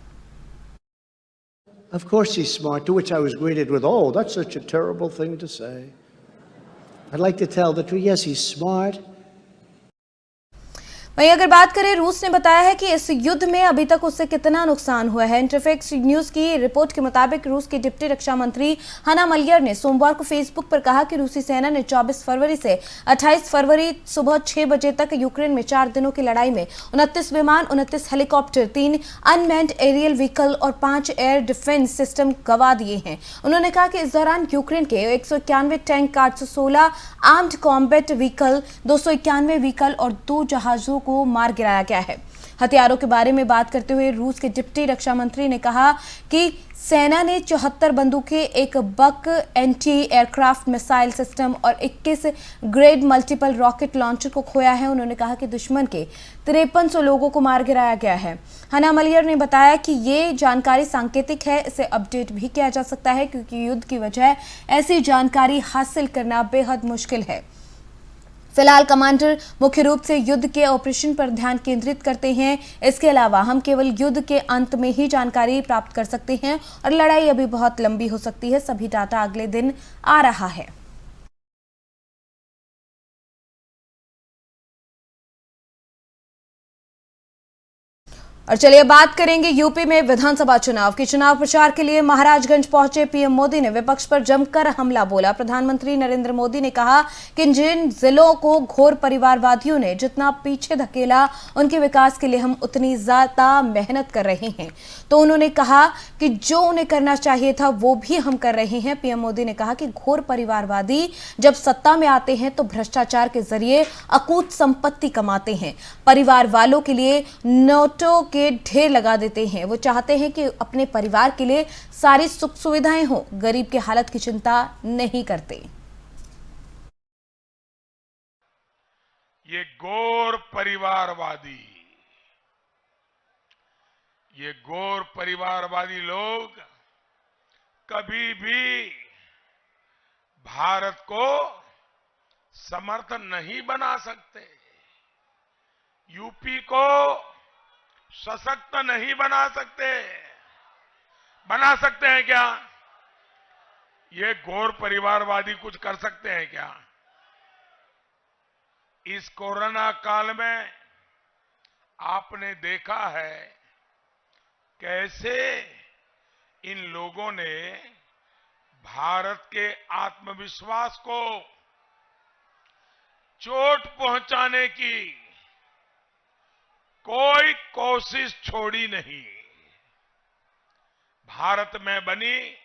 Of course he's smart, to which I was greeted with, oh, that's such a terrible thing to say. I'd like to tell the truth, yes, he's smart. वहीं अगर बात करें, रूस ने बताया है कि इस युद्ध में अभी तक उससे कितना नुकसान हुआ है। इंटरफैक्स न्यूज की रिपोर्ट के मुताबिक रूस की डिप्टी रक्षा मंत्री हना मलियर ने सोमवार को फेसबुक पर कहा कि रूसी सेना ने 24 फरवरी से 28 फरवरी सुबह 6 बजे तक यूक्रेन में 4 दिनों की लड़ाई में 29 विमान, 29 हेलीकॉप्टर, 3 अनमैन्ड एरियल व्हीकल और 5 एयर डिफेंस सिस्टम गंवा दिए हैं। उन्होंने कहा कि इस दौरान यूक्रेन के 191 tank, 816 armed combat vehicle, 291 vehicle और 2 जहाजों को मार गिराया गया है। हथियारों के बारे में बात करते हुए रूस के डिप्टी रक्षा मंत्री ने कहा कि सेना ने 74 बंदूकें, एक बक एंटी एयरक्राफ्ट मिसाइल सिस्टम और 21 ग्रेड मल्टीपल रॉकेट लॉन्चर को खोया है। उन्होंने कहा कि दुश्मन के 5300 लोगों को मार गिराया गया है। हना मलियर ने बताया कि ये जानकारी सांकेतिक है, इसे अपडेट भी किया जा सकता है क्योंकि युद्ध की वजह ऐसी जानकारी हासिल करना बेहद मुश्किल है। फिलहाल कमांडर मुख्य रूप से युद्ध के ऑपरेशन पर ध्यान केंद्रित करते हैं। इसके अलावा हम केवल युद्ध के अंत में ही जानकारी प्राप्त कर सकते हैं और लड़ाई अभी बहुत लंबी हो सकती है। सभी डाटा अगले दिन आ रहा है। और चलिए बात करेंगे यूपी में विधानसभा चुनाव की। चुनाव प्रचार के लिए महाराजगंज पहुंचे पीएम मोदी ने विपक्ष पर जमकर हमला बोला। प्रधानमंत्री नरेंद्र मोदी ने कहा कि जिन जिलों को घोर परिवारवादियों ने जितना पीछे धकेला, उनके विकास के लिए हम उतनी ज्यादा मेहनत कर रहे हैं। तो उन्होंने कहा कि जो उन्हें करना चाहिए था वो भी हम कर रहे हैं। पीएम मोदी ने कहा कि घोर परिवारवादी जब सत्ता में आते हैं तो भ्रष्टाचार के जरिए अकूत संपत्ति कमाते हैं, परिवार वालों के लिए नोटों के ढेर लगा देते हैं। वो चाहते हैं कि अपने परिवार के लिए सारी सुख सुविधाएं हो, गरीब के हालत की चिंता नहीं करते। ये घोर परिवारवादी लोग कभी भी भारत को समर्थ नहीं बना सकते, यूपी को सशक्त नहीं बना सकते। बना सकते हैं क्या? ये घोर परिवारवादी कुछ कर सकते हैं क्या? इस कोरोना काल में आपने देखा है कैसे इन लोगों ने भारत के आत्मविश्वास को चोट पहुंचाने की कोई कोशिश छोड़ी नहीं। भारत में बनी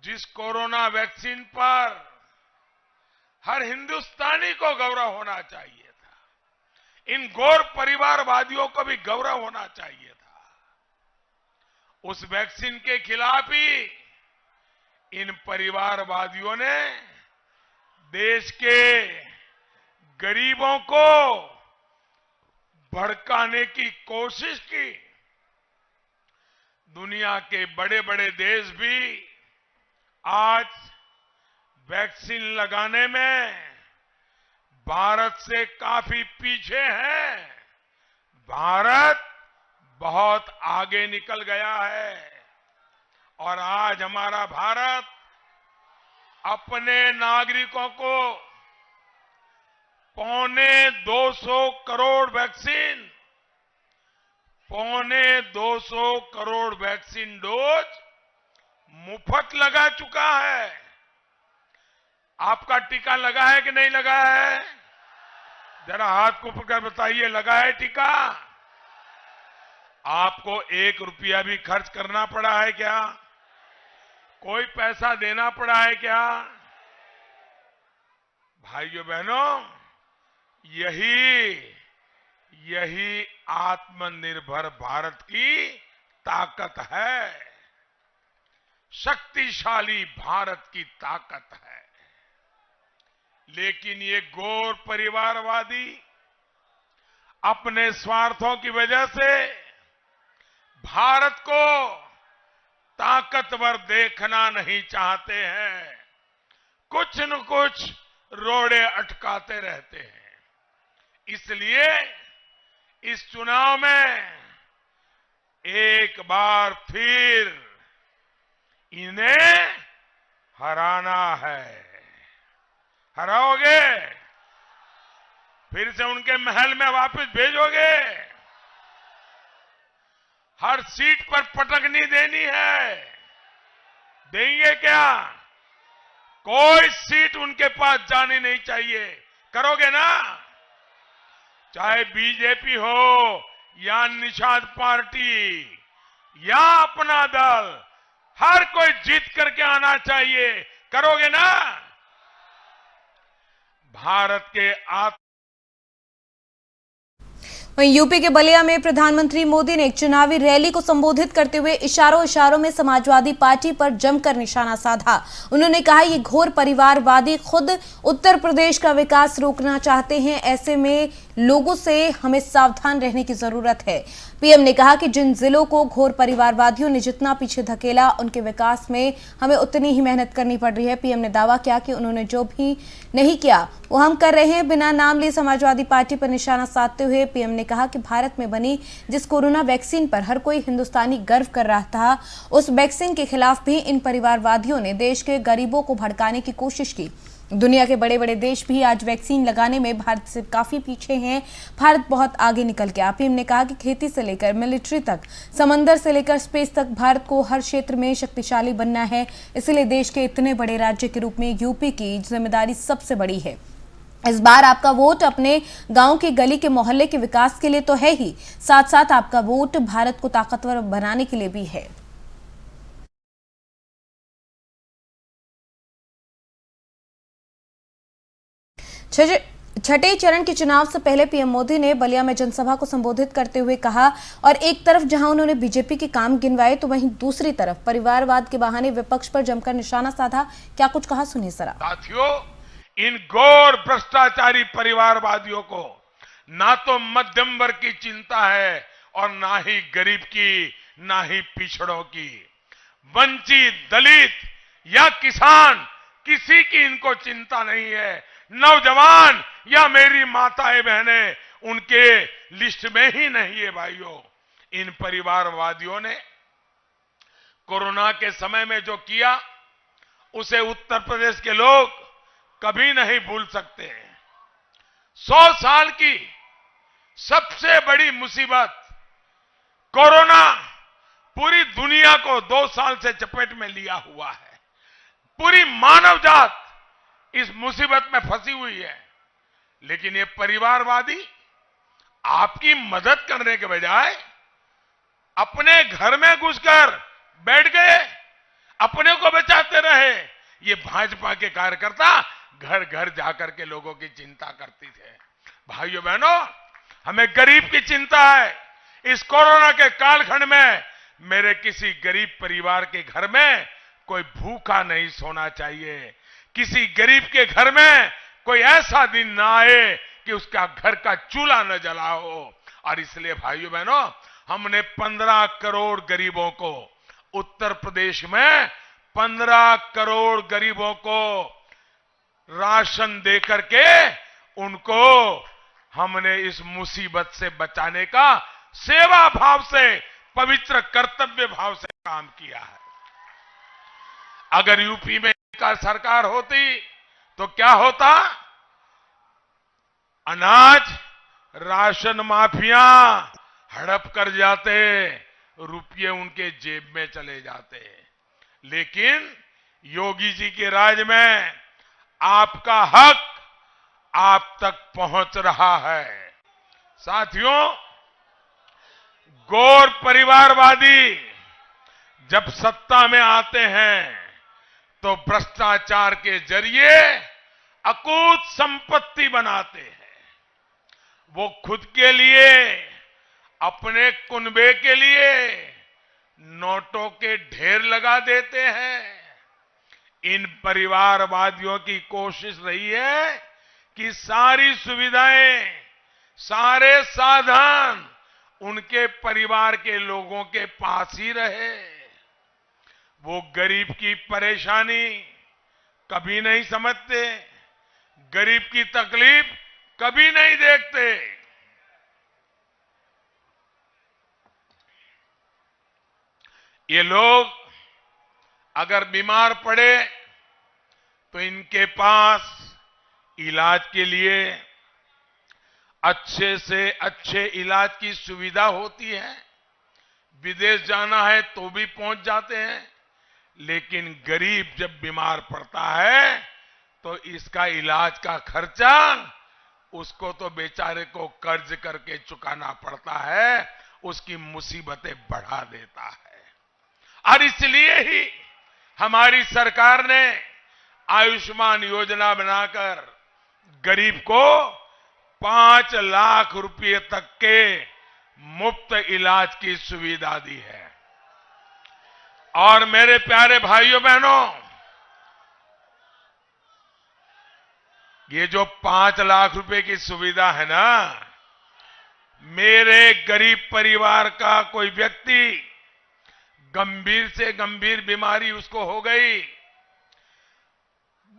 जिस कोरोना वैक्सीन पर हर हिंदुस्तानी को गौरव होना चाहिए था, इन घोर परिवारवादियों को भी गौरव होना चाहिए था। उस वैक्सीन के खिलाफ ही इन परिवारवादियों ने देश के गरीबों को भड़काने की कोशिश की। दुनिया के बड़े बड़े देश भी आज वैक्सीन लगाने में भारत से काफी पीछे हैं। भारत बहुत आगे निकल गया है और आज हमारा भारत अपने नागरिकों को 250 करोड़ वैक्सीन डोज मुफ्त लगा चुका है। आपका टीका लगा है कि नहीं लगा है? जरा हाथ को पकड़ बताइए, लगा है टीका? आपको 1 रुपया भी खर्च करना पड़ा है क्या? कोई पैसा देना पड़ा है क्या? भाइयों बहनों, यही आत्मनिर्भर भारत की ताकत है, शक्तिशाली भारत की ताकत है। लेकिन ये घोर परिवारवादी अपने स्वार्थों की वजह से भारत को ताकतवर देखना नहीं चाहते हैं, कुछ न कुछ रोड़े अटकाते रहते हैं। इसलिए इस चुनाव में एक बार फिर इन्हें हराना है। हराओगे? फिर से उनके महल में वापस भेजोगे? हर सीट पर पटकनी देनी है? देंगे क्या? कोई सीट उनके पास जानी नहीं चाहिए। करोगे ना? चाहे बीजेपी हो या निषाद पार्टी या अपना दल, हर कोई जीत करके आना चाहिए। करोगे ना? भारत के वहीं यूपी के बलिया में प्रधानमंत्री मोदी ने एक चुनावी रैली को संबोधित करते हुए इशारों में समाजवादी पार्टी पर जमकर निशाना साधा। उन्होंने कहा ये घोर परिवारवादी खुद उत्तर प्रदेश का विकास रोकना चाहते हैं, ऐसे में लोगों से हमें सावधान रहने की जरूरत है। पीएम ने कहा कि जिन जिलों को घोर परिवारवादियों ने जितना पीछे धकेला, उनके विकास में हमें उतनी ही मेहनत करनी पड़ रही है। पीएम ने दावा किया कि उन्होंने जो भी नहीं किया वो हम कर रहे हैं। बिना नाम लिए समाजवादी पार्टी पर निशाना साधते हुए पीएम ने कहा कि भारत में बनी जिस कोरोना वैक्सीन पर हर कोई हिंदुस्तानी गर्व कर रहा था, उस वैक्सीन के खिलाफ भी इन परिवारवादियों ने देश के गरीबों को भड़काने की कोशिश की। दुनिया के बड़े बड़े देश भी आज वैक्सीन लगाने में भारत से काफी पीछे हैं। भारत बहुत आगे निकल गया। पीएम ने कहा कि खेती से लेकर मिलिट्री तक, समंदर से लेकर स्पेस तक भारत को हर क्षेत्र में शक्तिशाली बनना है। इसलिए देश के इतने बड़े राज्य के रूप में यूपी की जिम्मेदारी सबसे बड़ी है। इस बार आपका वोट अपने गांव के गली के मोहल्ले के विकास के लिए तो है ही, साथ साथ आपका वोट भारत को ताकतवर बनाने के लिए भी है। छठे चरण के चुनाव से पहले पीएम मोदी ने बलिया में जनसभा को संबोधित करते हुए कहा, और एक तरफ जहां उन्होंने बीजेपी के काम गिनवाए तो वहीं दूसरी तरफ परिवारवाद के बहाने विपक्ष पर जमकर निशाना साधा। क्या कुछ कहा, सुनिए जरा। साथियों, इन घोर भ्रष्टाचारी परिवारवादियों को ना तो मध्यम वर्ग की चिंता है और ना ही गरीब की, ना ही पिछड़ों की। वंचित, दलित या किसान, किसी की इनको चिंता नहीं है। नौजवान या मेरी माताएं बहनें उनके लिस्ट में ही नहीं है। भाइयों, इन परिवारवादियों ने कोरोना के समय में जो किया उसे उत्तर प्रदेश के लोग कभी नहीं भूल सकते। 100 साल की सबसे बड़ी मुसीबत कोरोना पूरी दुनिया को 2 साल से चपेट में लिया हुआ है। पूरी मानव जात इस मुसीबत में फंसी हुई है, लेकिन ये परिवारवादी आपकी मदद करने के बजाय अपने घर में घुसकर बैठ गए, अपने को बचाते रहे। ये भाजपा के कार्यकर्ता घर घर जाकर के लोगों की चिंता करती थे। भाइयों बहनों, हमें गरीब की चिंता है। इस कोरोना के कालखंड में मेरे किसी गरीब परिवार के घर में कोई भूखा नहीं सोना चाहिए। किसी गरीब के घर में कोई ऐसा दिन ना आए कि उसका घर का चूल्हा न जला हो। और इसलिए भाइयों बहनों, हमने 15 करोड़ गरीबों को, उत्तर प्रदेश में 15 करोड़ गरीबों को राशन दे करके उनको हमने इस मुसीबत से बचाने का सेवा भाव से, पवित्र कर्तव्य भाव से काम किया है। अगर यूपी में का सरकार होती तो क्या होता? अनाज राशन माफिया हड़प कर जाते, रुपये उनके जेब में चले जाते। लेकिन योगी जी के राज में आपका हक आप तक पहुंच रहा है। साथियों, गौर परिवारवादी जब सत्ता में आते हैं तो भ्रष्टाचार के जरिए अकूत संपत्ति बनाते हैं। वो खुद के लिए, अपने कुनबे के लिए नोटों के ढेर लगा देते हैं। इन परिवारवादियों की कोशिश रही है कि सारी सुविधाएं, सारे साधन उनके परिवार के लोगों के पास ही रहे। वो गरीब की परेशानी कभी नहीं समझते, गरीब की तकलीफ कभी नहीं देखते। ये लोग अगर बीमार पड़े तो इनके पास इलाज के लिए अच्छे से अच्छे इलाज की सुविधा होती है। विदेश जाना है तो भी पहुंच जाते हैं। लेकिन गरीब जब बीमार पड़ता है तो इसका इलाज का खर्चा उसको तो बेचारे को कर्ज करके चुकाना पड़ता है, उसकी मुसीबतें बढ़ा देता है। और इसलिए ही हमारी सरकार ने आयुष्मान योजना बनाकर गरीब को 5 लाख रुपए तक के मुफ्त इलाज की सुविधा दी है। और मेरे प्यारे भाइयों बहनों, ये जो 5 लाख रुपए की सुविधा है ना, मेरे गरीब परिवार का कोई व्यक्ति गंभीर से गंभीर बीमारी उसको हो गई,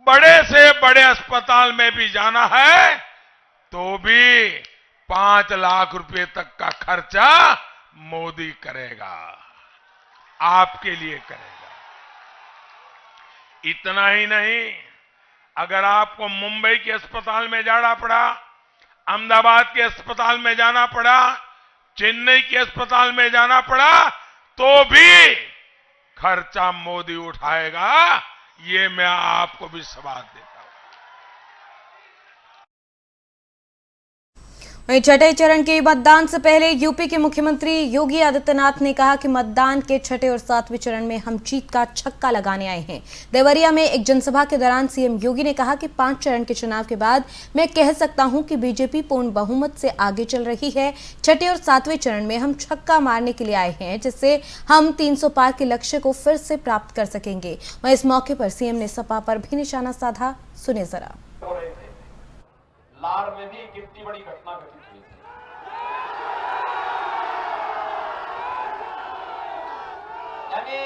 बड़े से बड़े अस्पताल में भी जाना है तो भी 5 लाख रुपए तक का खर्चा मोदी करेगा, आपके लिए करेगा। इतना ही नहीं, अगर आपको मुंबई के अस्पताल में जाना पड़ा, अहमदाबाद के अस्पताल में जाना पड़ा, चेन्नई के अस्पताल में जाना पड़ा, तो भी खर्चा मोदी उठाएगा, ये मैं आपको विश्वास देता हूं। वहीं छठे चरण के मतदान से पहले यूपी के मुख्यमंत्री योगी आदित्यनाथ ने कहा कि मतदान के छठे और सातवें चरण में हम जीत का छक्का लगाने आए हैं। देवरिया में एक जनसभा के दौरान सीएम योगी ने कहा कि 5 चरण के चुनाव के बाद मैं कह सकता हूं कि बीजेपी पूर्ण बहुमत से आगे चल रही है। छठे और सातवें चरण में हम छक्का मारने के लिए आए हैं, जिससे हम 300 पार के लक्ष्य को फिर से प्राप्त कर सकेंगे। वहीं इस मौके पर सीएम ने सपा पर भी निशाना साधा। सुनिए जरा। लार में भी कितनी बड़ी घटना घटित हुई थी। यानी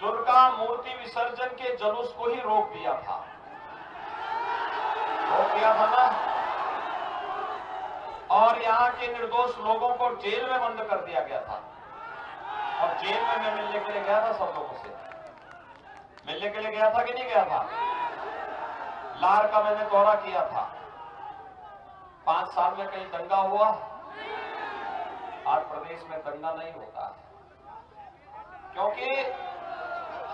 दुर्गा मूर्ति विसर्जन के जुलूस को ही रोक दिया था ना, और यहां के निर्दोष लोगों को जेल में बंद कर दिया गया था। और जेल में मैं मिलने के लिए गया था, सब लोगों से मिलने के लिए गया था कि नहीं गया था। लार का मैंने दौरा किया था। 5 साल में कहीं दंगा हुआ? आज प्रदेश में दंगा नहीं होता है, क्योंकि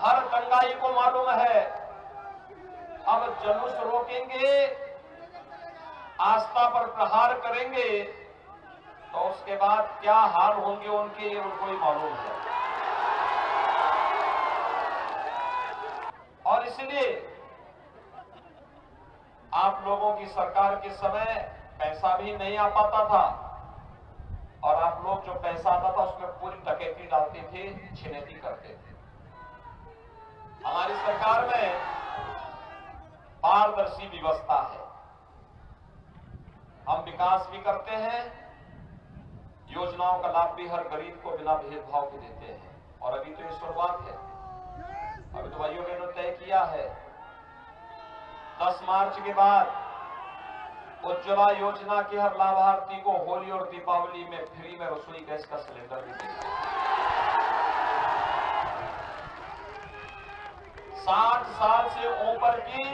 हर दंगाई को मालूम है अब जुलूस रोकेंगे, आस्था पर प्रहार करेंगे, तो उसके बाद क्या हाल होंगे उनके, ये उनको ही मालूम है। और इसलिए आप लोगों की सरकार के समय पैसा भी नहीं आ पाता था, और आप लोग जो पैसा आता था उसमें पूरी डकैती डालते थे, छिनैती करते थे। हमारी सरकार में पारदर्शी व्यवस्था है। हम विकास भी करते हैं, योजनाओं का लाभ भी हर गरीब को बिना भेदभाव के देते हैं। और अभी तो ये शुरुआत है, अभी तो भाइयों ने तय किया है 10 मार्च के बाद उज्ज्वला योजना के हर लाभार्थी को होली और दीपावली में फ्री में रसोई गैस का सिलेंडर भी देगा। 60 साल से ऊपर की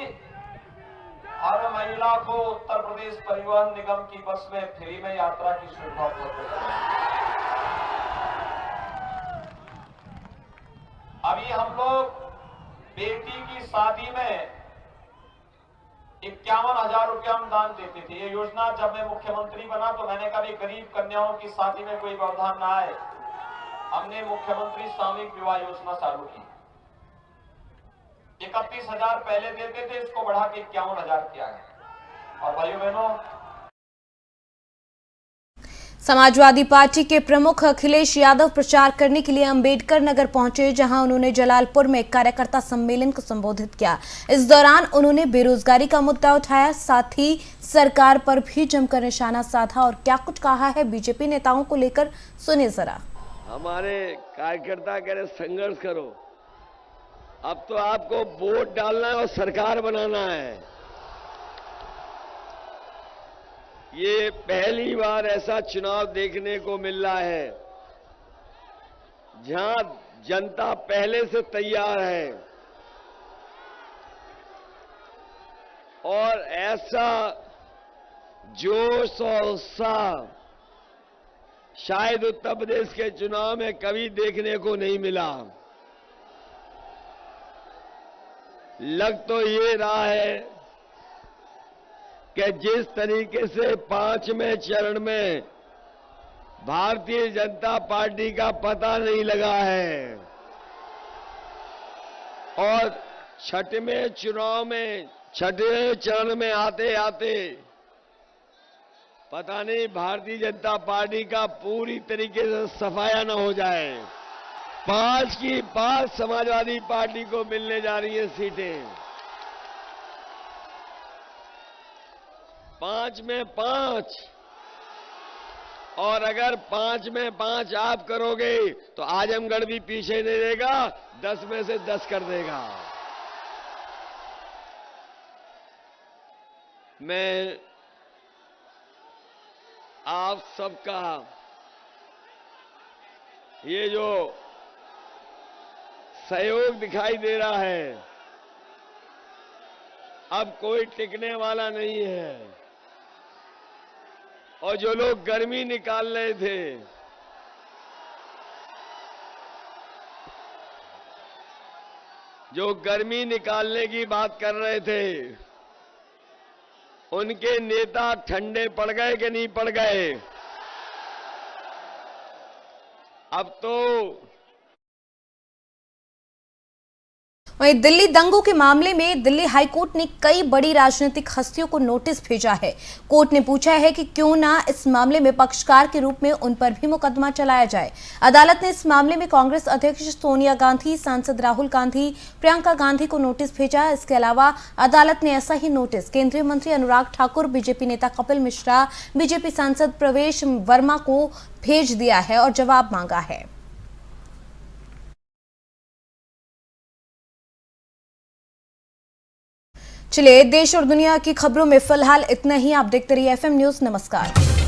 हर महिला को उत्तर प्रदेश परिवहन निगम की बस में फ्री में यात्रा की सुविधा उपलब्ध कराएंगे। अभी हम लोग बेटी की शादी में 51,000 रुपया हम दान देते थे। ये योजना जब मैं मुख्यमंत्री बना तो मैंने कभी गरीब कन्याओं की शादी में कोई व्यवधान न आए, हमने मुख्यमंत्री सामूहिक विवाह योजना चालू की। 31,000 पहले देते थे, इसको बढ़ा के 51,000 किया गया। और भाइयों बहनों, समाजवादी पार्टी के प्रमुख अखिलेश यादव प्रचार करने के लिए अंबेडकर नगर पहुंचे, जहां उन्होंने जलालपुर में एक कार्यकर्ता सम्मेलन को संबोधित किया। इस दौरान उन्होंने बेरोजगारी का मुद्दा उठाया, साथ ही सरकार पर भी जमकर निशाना साधा। और क्या कुछ कहा है बीजेपी नेताओं को लेकर, सुनिए जरा। हमारे कार्यकर्ता कह रहे संघर्ष करो, अब तो आपको वोट डालना है और सरकार बनाना है। ये पहली बार ऐसा चुनाव देखने को मिल रहा है जहां जनता पहले से तैयार है, और ऐसा जोश और उत्साह शायद उत्तर प्रदेश के चुनाव में कभी देखने को नहीं मिला। लग तो ये रहा है कि जिस तरीके से 5वें चरण में भारतीय जनता पार्टी का पता नहीं लगा है, और छठवें चरण में आते आते पता नहीं भारतीय जनता पार्टी का पूरी तरीके से सफाया न हो जाए। 5 की 5 समाजवादी पार्टी को मिलने जा रही है सीटें, 5 में 5, और अगर 5 में 5 आप करोगे तो आजमगढ़ भी पीछे नहीं रहेगा, 10 में से 10 कर देगा। मैं आप सबका ये जो सहयोग दिखाई दे रहा है, अब कोई टिकने वाला नहीं है। और जो लोग गर्मी निकाल रहे थे, जो गर्मी निकालने की बात कर रहे थे, उनके नेता ठंडे पड़ गए कि नहीं पड़ गए? अब तो वहीं दिल्ली दंगों के मामले में दिल्ली हाईकोर्ट ने कई बड़ी राजनीतिक हस्तियों को नोटिस भेजा है। कोर्ट ने पूछा है कि क्यों ना इस मामले में पक्षकार के रूप में उन पर भी मुकदमा चलाया जाए। अदालत ने इस मामले में कांग्रेस अध्यक्ष सोनिया गांधी, सांसद राहुल गांधी, प्रियंका गांधी को नोटिस भेजा। इसके अलावा अदालत ने ऐसा ही नोटिस केंद्रीय मंत्री अनुराग ठाकुर, बीजेपी नेता कपिल मिश्रा, बीजेपी सांसद प्रवेश वर्मा को भेज दिया है और जवाब मांगा है। चलिए, देश और दुनिया की खबरों में फिलहाल इतना ही। आप देखते रहिए FM न्यूज। नमस्कार।